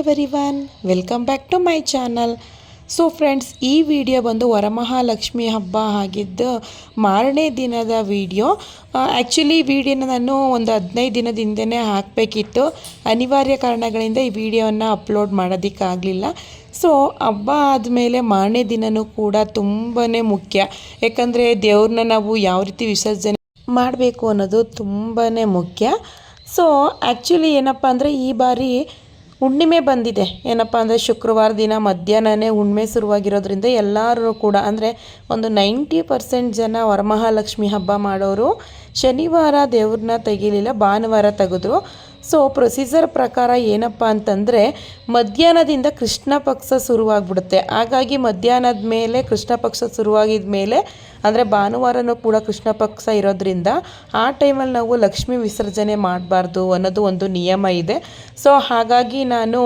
Everyone, welcome back to my channel. So friends, ಈ video ಬಂದು ವರಮಹಾಲಕ್ಷ್ಮಿ ಹಬ್ಬ ಆಗಿದ್ದು ಮಾರನೇ ದಿನದ ವಿಡಿಯೋ. ಆ್ಯಕ್ಚುಲಿ ವಿಡಿಯೋನ ನಾನು ಒಂದು 15 ದಿನದ ಹಿಂದೆಯೇ ಹಾಕಬೇಕಿತ್ತು. ಅನಿವಾರ್ಯ ಕಾರಣಗಳಿಂದ ಈ ವಿಡಿಯೋವನ್ನು ಅಪ್ಲೋಡ್ ಮಾಡೋದಕ್ಕಾಗಲಿಲ್ಲ. ಸೊ ಹಬ್ಬ ಆದಮೇಲೆ ಮಾರನೇ ದಿನವೂ ಕೂಡ ತುಂಬಾ ಮುಖ್ಯ. ಯಾಕಂದರೆ ದೇವ್ರನ್ನ ನಾವು ಯಾವ ರೀತಿ ವಿಸರ್ಜನೆ ಮಾಡಬೇಕು ಅನ್ನೋದು ತುಂಬಾ ಮುಖ್ಯ. ಸೊ ಆ್ಯಕ್ಚುಲಿ ಏನಪ್ಪ ಅಂದರೆ ಈ ಬಾರಿ ಹುಣ್ಣಿಮೆ ಬಂದಿದೆ. ಏನಪ್ಪ ಅಂದರೆ ಶುಕ್ರವಾರ ದಿನ ಮಧ್ಯಾಹ್ನನೇ ಹುಣ್ಣಿಮೆ ಶುರುವಾಗಿರೋದ್ರಿಂದ ಎಲ್ಲರೂ ಕೂಡ ಅಂದರೆ ಒಂದು 90% ಜನ ವರಮಹಾಲಕ್ಷ್ಮಿ ಹಬ್ಬ ಮಾಡೋರು ಶನಿವಾರ ದೇವ್ರನ್ನ ತೆಗಿಲಿಲ್ಲ, ಭಾನುವಾರ ತೆಗೆದ್ರು. ಸೊ ಪ್ರೊಸೀಜರ್ ಪ್ರಕಾರ ಏನಪ್ಪ ಅಂತಂದರೆ ಮಧ್ಯಾಹ್ನದಿಂದ ಕೃಷ್ಣ ಪಕ್ಷ ಶುರುವಾಗ್ಬಿಡುತ್ತೆ. ಹಾಗಾಗಿ ಮಧ್ಯಾಹ್ನದ ಮೇಲೆ ಕೃಷ್ಣ ಪಕ್ಷ ಶುರುವಾಗಿದ ಮೇಲೆ ಅಂದರೆ ಭಾನುವಾರನೂ ಕೂಡ ಕೃಷ್ಣ ಪಕ್ಷ ಇರೋದ್ರಿಂದ ಆ ಟೈಮಲ್ಲಿ ನಾವು ಲಕ್ಷ್ಮಿ ವಿಸರ್ಜನೆ ಮಾಡಬಾರ್ದು ಅನ್ನೋದು ಒಂದು ನಿಯಮ ಇದೆ. ಸೊ ಹಾಗಾಗಿ ನಾನು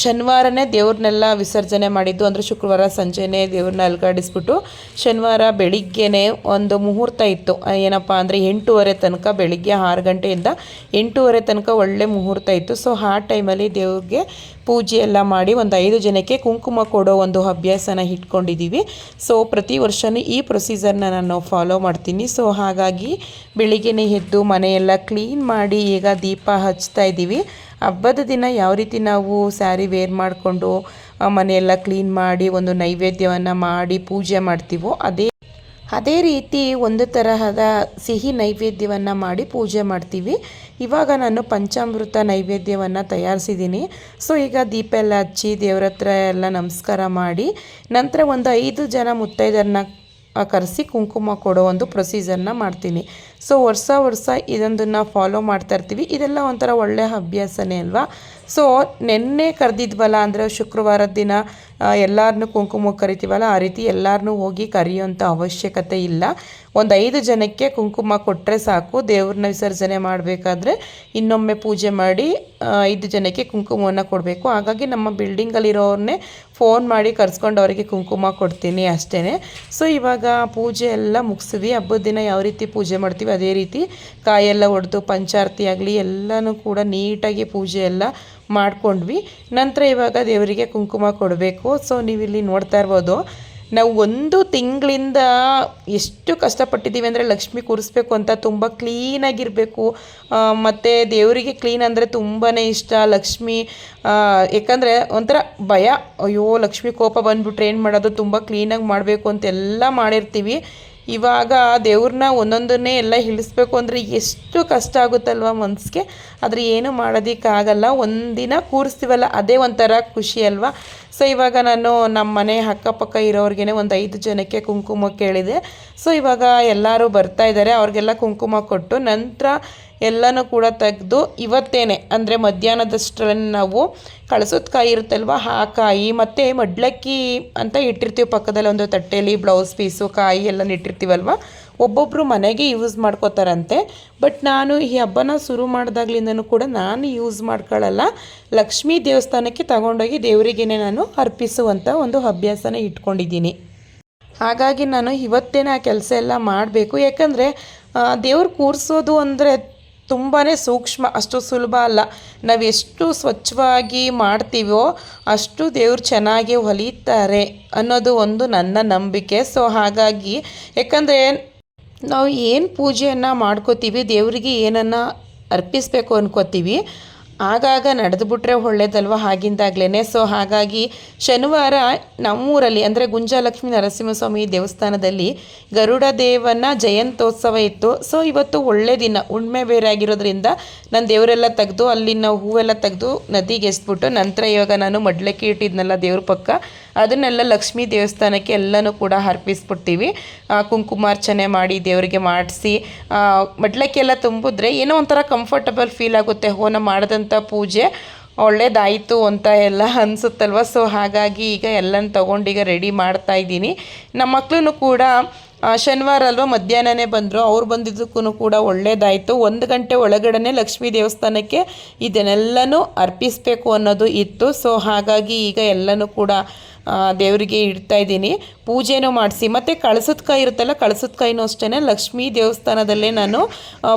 ಶನಿವಾರನೇ ದೇವ್ರನ್ನೆಲ್ಲ ವಿಸರ್ಜನೆ ಮಾಡಿದ್ದು. ಅಂದರೆ ಶುಕ್ರವಾರ ಸಂಜೆನೇ ದೇವ್ರನ್ನ ಅಲ್ಗಾಡಿಸ್ಬಿಟ್ಟು ಶನಿವಾರ ಬೆಳಿಗ್ಗೆನೇ ಒಂದು ಮುಹೂರ್ತ ಇತ್ತು. ಏನಪ್ಪ ಅಂದರೆ 8:30 ತನಕ, ಬೆಳಿಗ್ಗೆ 6 ಗಂಟೆಯಿಂದ 8:30 ತನಕ ಒಳ್ಳೆ ಮುಹೂರ್ತ ಇತ್ತು. ಸೊ ಆ ಟೈಮಲ್ಲಿ ದೇವ್ರಿಗೆ ಪೂಜೆ ಎಲ್ಲ ಮಾಡಿ ಒಂದು 5 ಜನಕ್ಕೆ ಕುಂಕುಮ ಕೊಡೋ ಒಂದು ಅಭ್ಯಾಸನ ಇಟ್ಕೊಂಡಿದ್ದೀವಿ. ಸೊ ಪ್ರತಿ ವರ್ಷವೂ ಈ ಪ್ರೊಸೀಜರ್ನ ನಾನು ಫಾಲೋ ಮಾಡ್ತೀನಿ. ಸೊ ಹಾಗಾಗಿ ಬೆಳಿಗ್ಗೆನೇ ಎದ್ದು ಮನೆಯೆಲ್ಲ ಕ್ಲೀನ್ ಮಾಡಿ ಈಗ ದೀಪ ಹಚ್ತಾ ಇದ್ದೀವಿ. ಹಬ್ಬದ ದಿನ ಯಾವ ರೀತಿ ನಾವು ಸ್ಯಾರಿ ವೇರ್ ಮಾಡಿಕೊಂಡು ಮನೆಯೆಲ್ಲ ಕ್ಲೀನ್ ಮಾಡಿ ಒಂದು ನೈವೇದ್ಯವನ್ನು ಮಾಡಿ ಪೂಜೆ ಮಾಡ್ತೀವೋ ಅದೇ ರೀತಿ ಒಂದು ತರಹದ ಸಿಹಿ ನೈವೇದ್ಯವನ್ನು ಮಾಡಿ ಪೂಜೆ ಮಾಡ್ತೀವಿ. ಇವಾಗ ನಾನು ಪಂಚಾಮೃತ ನೈವೇದ್ಯವನ್ನು ತಯಾರಿಸಿದ್ದೀನಿ. ಸೊ ಈಗ ದೀಪ ಎಲ್ಲ ಹಚ್ಚಿ ದೇವ್ರ ಹತ್ರ ಎಲ್ಲ ನಮಸ್ಕಾರ ಮಾಡಿ ನಂತರ ಒಂದು 5 ಜನ ಮುತ್ತೈದರನ್ನ ಕರೆಸಿ ಕುಂಕುಮ ಕೊಡೋ ಒಂದು ಪ್ರೊಸೀಜರ್ನ ಮಾಡ್ತೀನಿ. ಸೊ ವರ್ಷ ಇದೊಂದನ್ನು ಫಾಲೋ ಮಾಡ್ತಾ ಇರ್ತೀವಿ. ಇದೆಲ್ಲ ಒಂಥರ ಒಳ್ಳೆಯ ಅಭ್ಯಾಸನೇ ಅಲ್ವಾ. ಸೊ ನೆನ್ನೆ ಕರೆದಿದ್ವಲ್ಲ ಅಂದರೆ ಶುಕ್ರವಾರದ ದಿನ ಎಲ್ಲರನ್ನೂ ಕುಂಕುಮ ಕರಿತೀವಲ್ಲ, ಆ ರೀತಿ ಎಲ್ಲರನ್ನೂ ಹೋಗಿ ಕರೆಯೋಂಥ ಅವಶ್ಯಕತೆ ಇಲ್ಲ. ಒಂದು 5 ಜನಕ್ಕೆ ಕುಂಕುಮ ಕೊಟ್ಟರೆ ಸಾಕು. ದೇವ್ರನ್ನ ವಿಸರ್ಜನೆ ಮಾಡಬೇಕಾದ್ರೆ ಇನ್ನೊಮ್ಮೆ ಪೂಜೆ ಮಾಡಿ 5 ಜನಕ್ಕೆ ಕುಂಕುಮವನ್ನು ಕೊಡಬೇಕು. ಹಾಗಾಗಿ ನಮ್ಮ ಬಿಲ್ಡಿಂಗಲ್ಲಿರೋರನ್ನೇ ಫೋನ್ ಮಾಡಿ ಕರ್ಸ್ಕೊಂಡು ಅವರಿಗೆ ಕುಂಕುಮ ಕೊಡ್ತೀನಿ ಅಷ್ಟೇ. ಸೊ ಇವಾಗ ಪೂಜೆ ಎಲ್ಲ ಮುಗಿಸಿದ್ವಿ. ಹಬ್ಬದ ದಿನ ಯಾವ ರೀತಿ ಪೂಜೆ ಮಾಡ್ತೀವಿ ಅದೇ ರೀತಿ ಕಾಯೆಲ್ಲ ಒಡೆದು ಪಂಚಾರತಿ ಆಗಲಿ ಎಲ್ಲನೂ ಕೂಡ ನೀಟಾಗಿ ಪೂಜೆ ಎಲ್ಲ ಮಾಡ್ಕೊಂಡ್ವಿ. ನಂತರ ಇವಾಗ ದೇವರಿಗೆ ಕುಂಕುಮ ಕೊಡಬೇಕು. ಸೊ ನೀವಿಲ್ಲಿ ನೋಡ್ತಾ ಇರ್ಬೋದು, ನಾವು 1 ತಿಂಗಳಿಂದ ಎಷ್ಟು ಕಷ್ಟಪಟ್ಟಿದ್ದೀವಿ ಅಂದರೆ ಲಕ್ಷ್ಮಿ ಕೂರಿಸ್ಬೇಕು ಅಂತ. ತುಂಬ ಕ್ಲೀನಾಗಿರಬೇಕು. ಮತ್ತು ದೇವರಿಗೆ ಕ್ಲೀನ್ ಅಂದರೆ ತುಂಬಾ ಇಷ್ಟ. ಲಕ್ಷ್ಮಿ ಯಾಕಂದರೆ ಒಂಥರ ಭಯ, ಅಯ್ಯೋ ಲಕ್ಷ್ಮಿ ಕೋಪ ಬಂದುಬಿಟ್ರೆ ಏನು ಮಾಡೋದು, ತುಂಬ ಕ್ಲೀನಾಗಿ ಮಾಡಬೇಕು ಅಂತೆಲ್ಲ ಮಾಡಿರ್ತೀವಿ. ಇವಾಗ ದೇವ್ರನ್ನ ಒಂದೊಂದನ್ನೇ ಎಲ್ಲ ಇಳಿಸ್ಬೇಕು ಅಂದರೆ ಎಷ್ಟು ಕಷ್ಟ ಆಗುತ್ತಲ್ವ ಮನಸ್ಸಿಗೆ. ಆದರೆ ಏನು ಮಾಡೋದಕ್ಕಾಗಲ್ಲ. ಒಂದಿನ ಕೂರಿಸ್ತೀವಲ್ಲ ಅದೇ ಒಂಥರ ಖುಷಿ ಅಲ್ವಾ. ಸೊ ಇವಾಗ ನಾನು ನಮ್ಮ ಮನೆ ಅಕ್ಕಪಕ್ಕ ಇರೋರಿಗೇ ಒಂದು 5 ಜನಕ್ಕೆ ಕುಂಕುಮ ಕೇಳಿದೆ. ಸೊ ಇವಾಗ ಎಲ್ಲರೂ ಬರ್ತಾ ಇದ್ದಾರೆ. ಅವ್ರಿಗೆಲ್ಲ ಕುಂಕುಮ ಕೊಟ್ಟು ನಂತರ ಎಲ್ಲನೂ ಕೂಡ ತೆಗೆದು ಇವತ್ತೇನೆ ಅಂದರೆ ಮಧ್ಯಾಹ್ನದಷ್ಟರಲ್ಲಿ ನಾವು ಕಳಸದ ಕಾಯಿ ಇರುತ್ತಲ್ವ ಆ ಕಾಯಿ ಮತ್ತು ಮಡ್ಲಕ್ಕಿ ಅಂತ ಇಟ್ಟಿರ್ತೀವಿ ಪಕ್ಕದಲ್ಲಿ ಒಂದು ತಟ್ಟೆಯಲ್ಲಿ. ಬ್ಲೌಸ್ ಪೀಸು ಕಾಯಿ ಎಲ್ಲ ಇಟ್ಟಿರ್ತೀವಲ್ವ, ಒಬ್ಬೊಬ್ಬರು ಮನೆಗೆ ಯೂಸ್ ಮಾಡ್ಕೋತಾರಂತೆ. ಬಟ್ ನಾನು ಈ ಹಬ್ಬನ ಶುರು ಮಾಡಿದಾಗ್ಲಿಂದನೂ ಕೂಡ ನಾನು ಯೂಸ್ ಮಾಡ್ಕೊಳ್ಳಲ್ಲ. ಲಕ್ಷ್ಮೀ ದೇವಸ್ಥಾನಕ್ಕೆ ತಗೊಂಡೋಗಿ ದೇವರಿಗೇ ನಾನು ಅರ್ಪಿಸುವಂಥ ಒಂದು ಅಭ್ಯಾಸನ ಇಟ್ಕೊಂಡಿದ್ದೀನಿ. ಹಾಗಾಗಿ ನಾನು ಇವತ್ತೇನೆ ಆ ಕೆಲಸ ಎಲ್ಲ ಮಾಡಬೇಕು. ಯಾಕಂದರೆ ದೇವ್ರು ಕೂರಿಸೋದು ಅಂದರೆ ತುಂಬಾ ಸೂಕ್ಷ್ಮ, ಅಷ್ಟು ಸುಲಭ ಅಲ್ಲ. ನಾವು ಎಷ್ಟು ಸ್ವಚ್ಛವಾಗಿ ಮಾಡ್ತೀವೋ ಅಷ್ಟು ದೇವ್ರು ಚೆನ್ನಾಗಿ ಹೊಲಿತಾರೆ ಅನ್ನೋದು ಒಂದು ನನ್ನ ನಂಬಿಕೆ. ಸೊ ಹಾಗಾಗಿ ಯಾಕಂದರೆ ನಾವು ಏನು ಪೂಜೆಯನ್ನು ಮಾಡ್ಕೋತೀವಿ, ದೇವರಿಗೆ ಏನನ್ನು ಅರ್ಪಿಸಬೇಕು ಅನ್ಕೋತೀವಿ, ಆಗಾಗ ನಡೆದುಬಿಟ್ರೆ ಒಳ್ಳೇದಲ್ವ ಆಗಿಂದಾಗ್ಲೇ. ಸೊ ಹಾಗಾಗಿ ಶನಿವಾರ ನಮ್ಮೂರಲ್ಲಿ ಅಂದರೆ ಗುಂಜಲಕ್ಷ್ಮೀ ನರಸಿಂಹಸ್ವಾಮಿ ದೇವಸ್ಥಾನದಲ್ಲಿ ಗರುಡ ದೇವನ ಜಯಂತ್ಯೋತ್ಸವ ಇತ್ತು. ಸೊ ಇವತ್ತು ಒಳ್ಳೆ ದಿನ, ಹುಣ್ಣಿಮೆ ಬೇರೆ ಆಗಿರೋದ್ರಿಂದ ನಾನು ದೇವರೆಲ್ಲ ತೆಗೆದು ಅಲ್ಲಿನ ಹೂವೆಲ್ಲ ತೆಗೆದು ನದಿಗೆ ಎಸ್ಬಿಟ್ಟು ನಂತರ ಇವಾಗ ನಾನು ಮಡ್ಲಕ್ಕಿ ಇಟ್ಟಿದ್ನಲ್ಲ ದೇವ್ರ ಪಕ್ಕ ಅದನ್ನೆಲ್ಲ ಲಕ್ಷ್ಮೀ ದೇವಸ್ಥಾನಕ್ಕೆ ಎಲ್ಲನೂ ಕೂಡ ಅರ್ಪಿಸ್ಬಿಡ್ತೀವಿ. ಕುಂಕುಮಾರ್ಚನೆ ಮಾಡಿ ದೇವರಿಗೆ ಮಾಡಿಸಿ ಮಡ್ಲಕ್ಕಿ ಎಲ್ಲ ತುಂಬಿದ್ರೆ ಏನೋ ಒಂಥರ ಕಂಫರ್ಟಬಲ್ ಫೀಲ್ ಆಗುತ್ತೆ. ಹೋನ ಮಾಡಿದಂಥ ಪೂಜೆ ಒಳ್ಳೇದಾಯಿತು ಅಂತ ಎಲ್ಲ ಅನಿಸುತ್ತಲ್ವ. ಸೊ ಹಾಗಾಗಿ ಈಗ ಎಲ್ಲನ ತೊಗೊಂಡೀಗ ರೆಡಿ ಮಾಡ್ತಾ ಇದ್ದೀನಿ. ನಮ್ಮ ಮಕ್ಕಳು ಕೂಡ ಶನಿವಾರ ಅಲ್ವ ಮಧ್ಯಾಹ್ನನೇ ಬಂದರು. ಅವ್ರು ಬಂದಿದ್ದಕ್ಕೂ ಕೂಡ ಒಳ್ಳೇದಾಯಿತು. 1 ಗಂಟೆ ಒಳಗಡೆ ಲಕ್ಷ್ಮೀ ದೇವಸ್ಥಾನಕ್ಕೆ ಇದನ್ನೆಲ್ಲನೂ ಅರ್ಪಿಸಬೇಕು ಅನ್ನೋದು ಇತ್ತು. ಸೊ ಹಾಗಾಗಿ ಈಗ ಎಲ್ಲನೂ ಕೂಡ ದೇವರಿಗೆ ಇಡ್ತಾ ಇದ್ದೀನಿ. ಪೂಜೆನೂ ಮಾಡಿಸಿ ಮತ್ತು ಕಳಸದ ಕಾಯಿ ಇರುತ್ತಲ್ಲ, ಕಳಸದ ಕಾಯಿನೂ ಅಷ್ಟೇ ಲಕ್ಷ್ಮೀ ದೇವಸ್ಥಾನದಲ್ಲೇ ನಾನು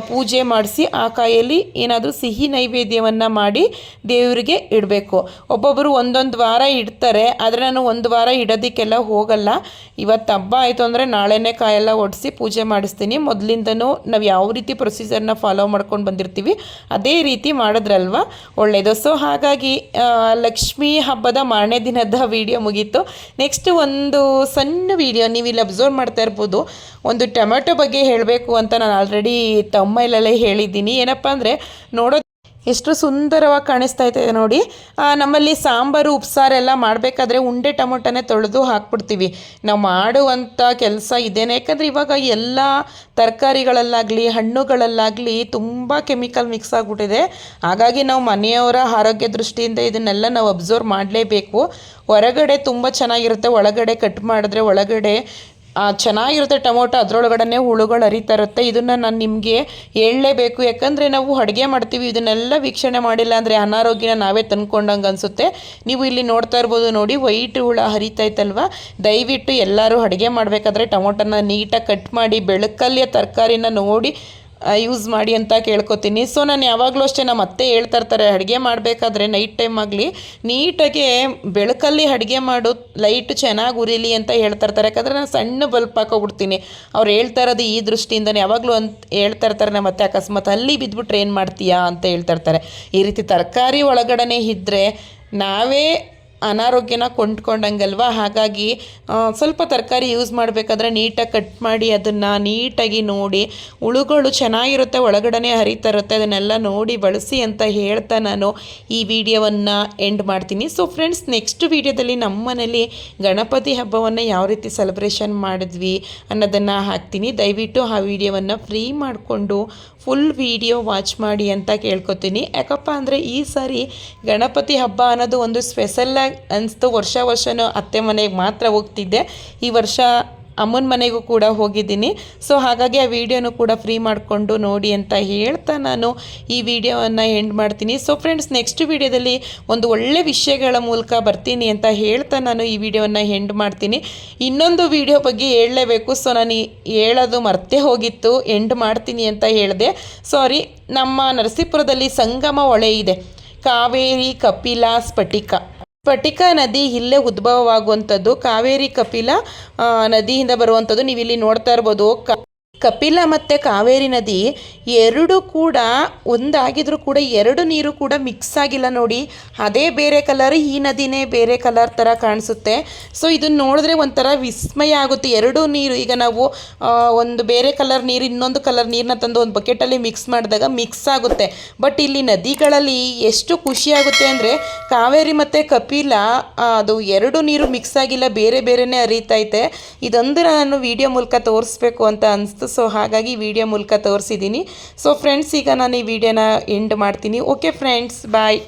ಪೂಜೆ ಮಾಡಿಸಿ ಆ ಕಾಯಲ್ಲಿ ಏನಾದರೂ ಸಿಹಿ ನೈವೇದ್ಯವನ್ನು ಮಾಡಿ ದೇವರಿಗೆ ಇಡಬೇಕು. ಒಬ್ಬೊಬ್ಬರು ಒಂದೊಂದು ವಾರ ಇಡ್ತಾರೆ, ಆದರೆ ನಾನು ಒಂದು ವಾರ ಇಡೋದಕ್ಕೆಲ್ಲ ಹೋಗಲ್ಲ. ಇವತ್ತು ಹಬ್ಬ ಆಯಿತು ಅಂದರೆ ನಾಳೆನೇ ಕಾಯೆಲ್ಲ ಒಡಿಸಿ ಪೂಜೆ ಮಾಡಿಸ್ತೀನಿ. ಮೊದಲಿಂದನೂ ನಾವು ಯಾವ ರೀತಿ ಪ್ರೊಸೀಜರ್ನ ಫಾಲೋ ಮಾಡ್ಕೊಂಡು ಬಂದಿರ್ತೀವಿ ಅದೇ ರೀತಿ ಮಾಡಿದ್ರಲ್ವ ಒಳ್ಳೆಯದು. ಸೊ ಹಾಗಾಗಿ ಲಕ್ಷ್ಮೀ ಹಬ್ಬದ ಮಾರನೇ ದಿನದ ವಿಡಿಯೋ ಮುಗೀತು. ನೆಕ್ಸ್ಟ್ ಒಂದು ಸಣ್ಣ ವಿಡಿಯೋ ನೀವು ಇಲ್ಲಿ ಅಬ್ಸರ್ವ್ ಮಾಡ್ತಾ ಇರ್ಬೋದು. ಒಂದು ಟೊಮೆಟೊ ಬಗ್ಗೆ ಹೇಳಬೇಕು ಅಂತ ನಾನು ಆಲ್ರೆಡಿ ತಮ್ಮೈಲಲ್ಲೇ ಹೇಳಿದ್ದೀನಿ. ಏನಪ್ಪ ಅಂದರೆ ನೋಡೋದು ಎಷ್ಟು ಸುಂದರವಾಗಿ ಕಾಣಿಸ್ತಾ ಇದೆ ನೋಡಿ. ನಮ್ಮಲ್ಲಿ ಸಾಂಬಾರು ಉಪ್ಸಾರೆಲ್ಲ ಮಾಡಬೇಕಾದ್ರೆ ಉಂಡೆ ಟೊಮೊಟೊನೇ ತೊಳೆದು ಹಾಕ್ಬಿಡ್ತೀವಿ. ನಾವು ಮಾಡುವಂಥ ಕೆಲಸ ಇದೇನೆ. ಯಾಕಂದರೆ ಇವಾಗ ಎಲ್ಲ ತರಕಾರಿಗಳಲ್ಲಾಗಲಿ ಹಣ್ಣುಗಳಲ್ಲಾಗಲಿ ತುಂಬ ಕೆಮಿಕಲ್ ಮಿಕ್ಸ್ ಆಗಿಬಿಟ್ಟಿದೆ. ಹಾಗಾಗಿ ನಾವು ಮನೆಯವರ ಆರೋಗ್ಯ ದೃಷ್ಟಿಯಿಂದ ಇದನ್ನೆಲ್ಲ ನಾವು ಅಬ್ಸರ್ವ್ ಮಾಡಲೇಬೇಕು. ಹೊರಗಡೆ ತುಂಬ ಚೆನ್ನಾಗಿರುತ್ತೆ, ಒಳಗಡೆ ಕಟ್ ಮಾಡಿದ್ರೆ ಒಳಗಡೆ ಚೆನ್ನಾಗಿರುತ್ತೆ ಟೊಮೊಟೊ, ಅದರೊಳಗಡೆ ಹುಳುಗಳು ಹರಿತಾ ಇರುತ್ತೆ. ಇದನ್ನು ನಾನು ನಿಮಗೆ ಹೇಳಲೇಬೇಕು. ಯಾಕಂದರೆ ನಾವು ಅಡುಗೆ ಮಾಡ್ತೀವಿ, ಇದನ್ನೆಲ್ಲ ವೀಕ್ಷಣೆ ಮಾಡಿಲ್ಲ ಅಂದರೆ ಅನಾರೋಗ್ಯನ ನಾವೇ ತಂದ್ಕೊಂಡಂಗೆ ಅನಿಸುತ್ತೆ. ನೀವು ಇಲ್ಲಿ ನೋಡ್ತಾ ಇರ್ಬೋದು ನೋಡಿ, ವೈಟ್ ಹುಳ ಹರಿತೈತಲ್ವ. ದಯವಿಟ್ಟು ಎಲ್ಲರೂ ಅಡುಗೆ ಮಾಡಬೇಕಾದ್ರೆ ಟೊಮೊಟೊನ ನೀಟಾಗಿ ಕಟ್ ಮಾಡಿ ಬೆಳಕಲ್ಲಿಯ ತರಕಾರಿನ ನೋಡಿ ಯೂಸ್ ಮಾಡಿ ಅಂತ ಕೇಳ್ಕೊತೀನಿ. ಸೊ ನಾನು ಯಾವಾಗಲೂ ಅಷ್ಟೇ ನಮ್ಮ ಅತ್ತೆ ಹೇಳ್ತಾ ಇರ್ತಾರೆ, ಅಡುಗೆ ಮಾಡಬೇಕಾದ್ರೆ ನೈಟ್ ಟೈಮ್ ಆಗಲಿ ನೀಟಾಗಿ ಬೆಳಕಲ್ಲಿ ಅಡುಗೆ ಮಾಡು, ಲೈಟ್ ಚೆನ್ನಾಗಿ ಉರಿಲಿ ಅಂತ ಹೇಳ್ತಾ ಇರ್ತಾರೆ. ಯಾಕಂದರೆ ನಾನು ಸಣ್ಣ ಬಲ್ಪ್ ಹಾಕೋಗ್ಬಿಡ್ತೀನಿ. ಅವ್ರು ಹೇಳ್ತಾ ಇರೋದು ಈ ದೃಷ್ಟಿಯಿಂದನೇ ಯಾವಾಗಲೂ ಅಂತ ಹೇಳ್ತಾ ಇರ್ತಾರೆ. ನಮ್ಮ ಅತ್ತೆ ಅಕಸ್ಮಾತ್ ಅಲ್ಲಿ ಬಿದ್ದುಬಿಟ್ರೆ ಏನು ಮಾಡ್ತೀಯಾ ಅಂತ ಹೇಳ್ತಾ ಇರ್ತಾರೆ. ಈ ರೀತಿ ತರಕಾರಿ ಒಳಗಡೆ ಇದ್ದರೆ ನಾವೇ ಅನಾರೋಗ್ಯನ ಕೊಂಡ್ಕೊಂಡಂಗಲ್ವ. ಹಾಗಾಗಿ ಸ್ವಲ್ಪ ತರಕಾರಿ ಯೂಸ್ ಮಾಡಬೇಕಾದ್ರೆ ನೀಟಾಗಿ ಕಟ್ ಮಾಡಿ ಅದನ್ನು ನೀಟಾಗಿ ನೋಡಿ, ಹುಳುಗಳು ಚೆನ್ನಾಗಿರುತ್ತೆ ಒಳಗಡೆ ಹರಿತಾ ಇರುತ್ತೆ, ಅದನ್ನೆಲ್ಲ ನೋಡಿ ಬಳಸಿ ಅಂತ ಹೇಳ್ತಾ ನಾನು ಈ ವಿಡಿಯೋವನ್ನು ಎಂಡ್ ಮಾಡ್ತೀನಿ. ಸೊ ಫ್ರೆಂಡ್ಸ್, ನೆಕ್ಸ್ಟ್ ವಿಡಿಯೋದಲ್ಲಿ ನಮ್ಮ ಮನೇಲಿ ಗಣಪತಿ ಹಬ್ಬವನ್ನು ಯಾವ ರೀತಿ ಸೆಲೆಬ್ರೇಷನ್ ಮಾಡಿದ್ವಿ ಅನ್ನೋದನ್ನು ಹಾಕ್ತೀನಿ. ದಯವಿಟ್ಟು ಆ ವಿಡಿಯೋವನ್ನು ಫ್ರೀ ಮಾಡಿಕೊಂಡು ಫುಲ್ ವಿಡಿಯೋ ವಾಚ್ ಮಾಡಿ ಅಂತ ಕೇಳ್ಕೊತೀನಿ. ಯಾಕಪ್ಪ ಅಂದರೆ ಈ ಸಾರಿ ಗಣಪತಿ ಹಬ್ಬ ಅನ್ನೋದು ಒಂದು ಸ್ಪೆಷಲ್ಲಾಗಿ ಅನಿಸ್ತು. ವರ್ಷನೂ ಅತ್ತೆ ಮನೆಗೆ ಮಾತ್ರ ಹೋಗ್ತಿದ್ದೆ, ಈ ವರ್ಷ ಅಮ್ಮನ ಮನೆಗೂ ಕೂಡ ಹೋಗಿದ್ದೀನಿ. ಸೊ ಹಾಗಾಗಿ ಆ ವಿಡಿಯೋನು ಕೂಡ ಫ್ರೀ ಮಾಡಿಕೊಂಡು ನೋಡಿ ಅಂತ ಹೇಳ್ತಾ ನಾನು ಈ ವಿಡಿಯೋವನ್ನು ಎಂಡ್ ಮಾಡ್ತೀನಿ. ಸೊ ಫ್ರೆಂಡ್ಸ್, ನೆಕ್ಸ್ಟ್ ವಿಡಿಯೋದಲ್ಲಿ ಒಂದು ಒಳ್ಳೆ ವಿಷಯಗಳ ಮೂಲಕ ಬರ್ತೀನಿ ಅಂತ ಹೇಳ್ತಾ ನಾನು ಈ ವಿಡಿಯೋವನ್ನು ಎಂಡ್ ಮಾಡ್ತೀನಿ. ಇನ್ನೊಂದು ವಿಡಿಯೋ ಬಗ್ಗೆ ಹೇಳಲೇಬೇಕು. ಸೊ ನಾನು ಹೇಳೋದು ಮರ್ತೇ ಹೋಗಿತ್ತು, ಎಂಡ್ ಮಾಡ್ತೀನಿ ಅಂತ ಹೇಳಿದೆ. ಸಾರಿ. ನಮ್ಮ ನರಸೀಪುರದಲ್ಲಿ ಸಂಗಮ ಹೊಳೆ ಇದೆ, ಕಾವೇರಿ ಕಪಿಲ ಸ್ಫಟಿಕ ನದಿ ಇಲ್ಲೇ ಉದ್ಭವವಾಗುವಂಥದ್ದು. ಕಾವೇರಿ ಕಪಿಲ ನದಿಯಿಂದ ಬರುವಂಥದ್ದು. ನೀವು ಇಲ್ಲಿ ನೋಡ್ತಾ ಇರ್ಬೋದು, ಕಪಿಲ ಮತ್ತು ಕಾವೇರಿ ನದಿ ಎರಡು ಕೂಡ ಒಂದಾಗಿದ್ರೂ ಕೂಡ ಎರಡು ನೀರು ಕೂಡ ಮಿಕ್ಸ್ ಆಗಿಲ್ಲ ನೋಡಿ. ಅದೇ ಬೇರೆ ಕಲರ್, ಈ ನದಿನೇ ಬೇರೆ ಕಲರ್ ಥರ ಕಾಣಿಸುತ್ತೆ. ಸೊ ಇದನ್ನು ನೋಡಿದ್ರೆ ಒಂಥರ ವಿಸ್ಮಯ ಆಗುತ್ತೆ. ಎರಡು ನೀರು, ಈಗ ನಾವು ಒಂದು ಬೇರೆ ಕಲರ್ ನೀರು ಇನ್ನೊಂದು ಕಲರ್ ನೀರನ್ನ ತಂದು ಒಂದು ಬಕೆಟಲ್ಲಿ ಮಿಕ್ಸ್ ಮಾಡಿದಾಗ ಮಿಕ್ಸ್ ಆಗುತ್ತೆ. ಬಟ್ ಇಲ್ಲಿ ನದಿಗಳಲ್ಲಿ ಎಷ್ಟು ಖುಷಿಯಾಗುತ್ತೆ ಅಂದರೆ ಕಾವೇರಿ ಮತ್ತು ಕಪಿಲ ಅದು ಎರಡು ನೀರು ಮಿಕ್ಸ್ ಆಗಿಲ್ಲ, ಬೇರೆ ಬೇರೆನೇ ಹರಿತೈತೆ. ಇದೊಂದು ನಾನು ವಿಡಿಯೋ ಮೂಲಕ ತೋರಿಸ್ಬೇಕು ಅಂತ ಅನಿಸ್ತು. ಸೊ ಹಾಗಾಗಿ ವಿಡಿಯೋ ಮೂಲಕ ತೋರಿಸಿದ್ದೀನಿ. ಸೊ ಫ್ರೆಂಡ್ಸ್, ಈಗ ನಾನು ಈ ವಿಡಿಯೋನ ಎಂಡ್ ಮಾಡ್ತೀನಿ. ಓಕೆ ಫ್ರೆಂಡ್ಸ್, ಬಾಯ್.